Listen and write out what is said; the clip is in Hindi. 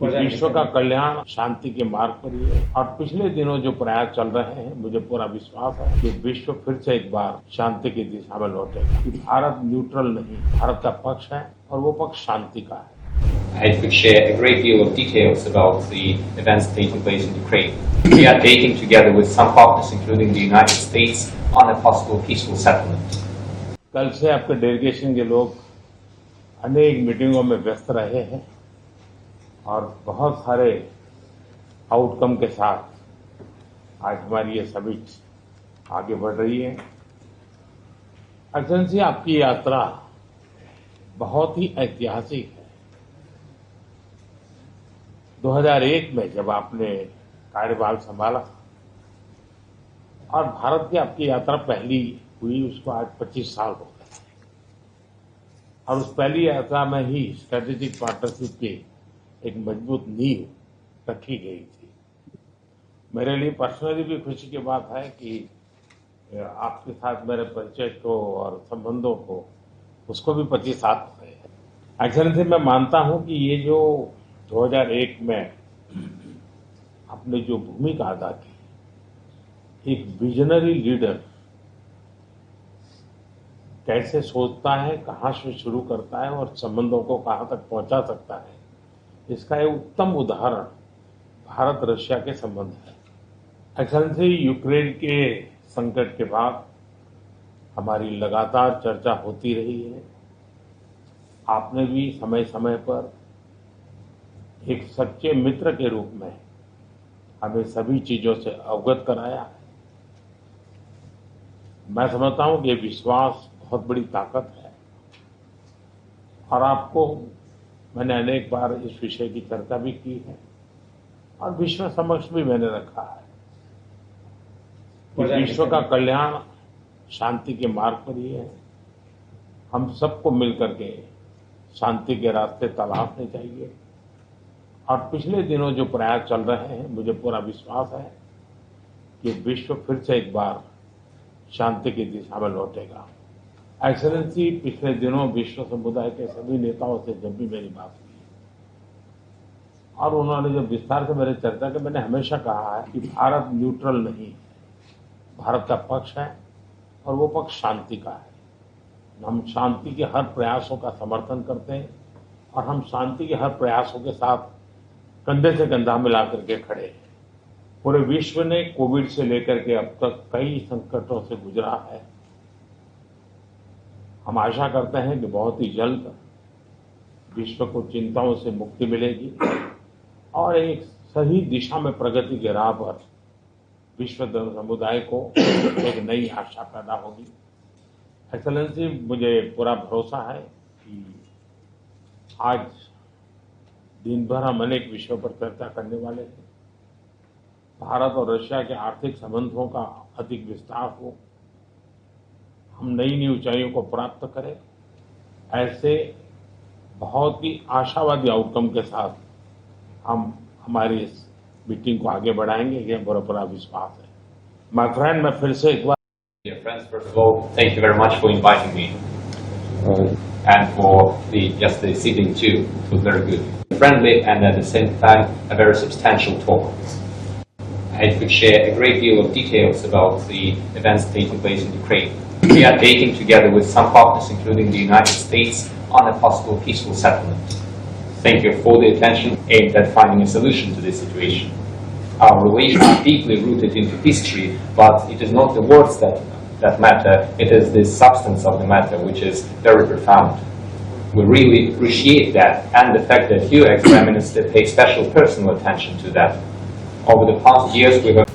विश्व का कल्याण शांति के मार्ग पर ही है और पिछले दिनों जो प्रयास चल रहे हैं मुझे पूरा विश्वास है कि विश्व फिर से एक बार शांति की दिशा में लौटेगा। कि भारत न्यूट्रल नहीं, भारत का पक्ष है और वो पक्ष शांति का है। I could share a great deal of details about the events taking place in Ukraine. We are taking together with some partners, including the United States, on a possible peaceful settlement. कल से आपके डेलीगेशन के लोग अनेक मीटिंगों में व्यस्त रहे हैं और बहुत सारे आउटकम के साथ आज हमारी ये समिट आगे बढ़ रही है। एक्सेलेंसी, आपकी यात्रा बहुत ही ऐतिहासिक है। 2001 में जब आपने कार्यभार संभाला और भारत की आपकी यात्रा पहली हुई, उसको आज 25 साल हो गए और उस पहली यात्रा में ही स्ट्रेटेजिक पार्टनरशिप की एक मजबूत नींव रखी गई थी। मेरे लिए पर्सनली भी खुशी की बात है कि आपके साथ मेरे परिचय को और संबंधों को उसको भी 25 साल हो गए हैं। एक्सेलेंसी, मैं मानता हूं कि ये जो 2001 में आपने जो भूमिका अदा की, एक विजनरी लीडर कैसे सोचता है, कहां से शुरू करता है और संबंधों को कहां तक पहुंचा सकता है, इसका एक उत्तम उदाहरण भारत रशिया के संबंध है। एक्सेलेंसी, यूक्रेन के संकट के बाद हमारी लगातार चर्चा होती रही है। आपने भी समय समय पर एक सच्चे मित्र के रूप में हमें सभी चीजों से अवगत कराया है। मैं समझता हूं कि ये विश्वास बहुत बड़ी ताकत है और आपको मैंने अनेक बार इस विषय की चर्चा भी की है और विश्व समक्ष भी मैंने रखा है कि विश्व का कल्याण शांति के मार्ग पर ही है। हम सबको मिलकर के शांति के रास्ते तलाशने चाहिए और पिछले दिनों जो प्रयास चल रहे हैं मुझे पूरा विश्वास है कि विश्व फिर से एक बार शांति की दिशा में लौटेगा। एक्सेलेंसी, पिछले दिनों विश्व समुदाय के सभी नेताओं से जब भी मेरी बात हुई और उन्होंने जब विस्तार से मेरे चर्चा की, मैंने हमेशा कहा है कि भारत न्यूट्रल नहीं है, भारत का पक्ष है और वो पक्ष शांति का है। हम शांति के हर प्रयासों का समर्थन करते हैं और हम शांति के हर प्रयासों के साथ कंधे से कंधा मिला करके खड़े हैं। पूरे विश्व ने कोविड से लेकर के अब तक कई संकटों से गुजरा है। हम आशा करते हैं कि बहुत ही जल्द विश्व को चिंताओं से मुक्ति मिलेगी और एक सही दिशा में प्रगति के राह पर विश्व समुदाय को एक नई आशा पैदा होगी। एक्सेलेंसी, मुझे पूरा भरोसा है कि आज दिन भर हम अनेक विषयों पर चर्चा करने वाले हैं। भारत और रशिया के आर्थिक संबंधों का अधिक विस्तार हो, हम नई नई ऊंचाइयों को प्राप्त करें, ऐसे बहुत ही आशावादी आउटकम के साथ हम हमारी इस मीटिंग को आगे बढ़ाएंगे, ये पूरा विश्वास है। माय फ्रेंड, मैं फिर से एक बार Dear friends, first of all, thank you very much for inviting me and for the sitting too. It was very good. Friendly and at the same time a very substantial talk. I could share a great deal of details about the events taking place in Ukraine. We are taking together with some partners, including the United States, on a possible peaceful settlement. Thank you for the attention aimed at finding a solution to this situation. Our relations are deeply rooted into history, but it is not the words that matter, it is the substance of the matter which is very profound. We really appreciate that and the fact that you, ex-Prime Minister, pay special personal attention to that. Over the past years we have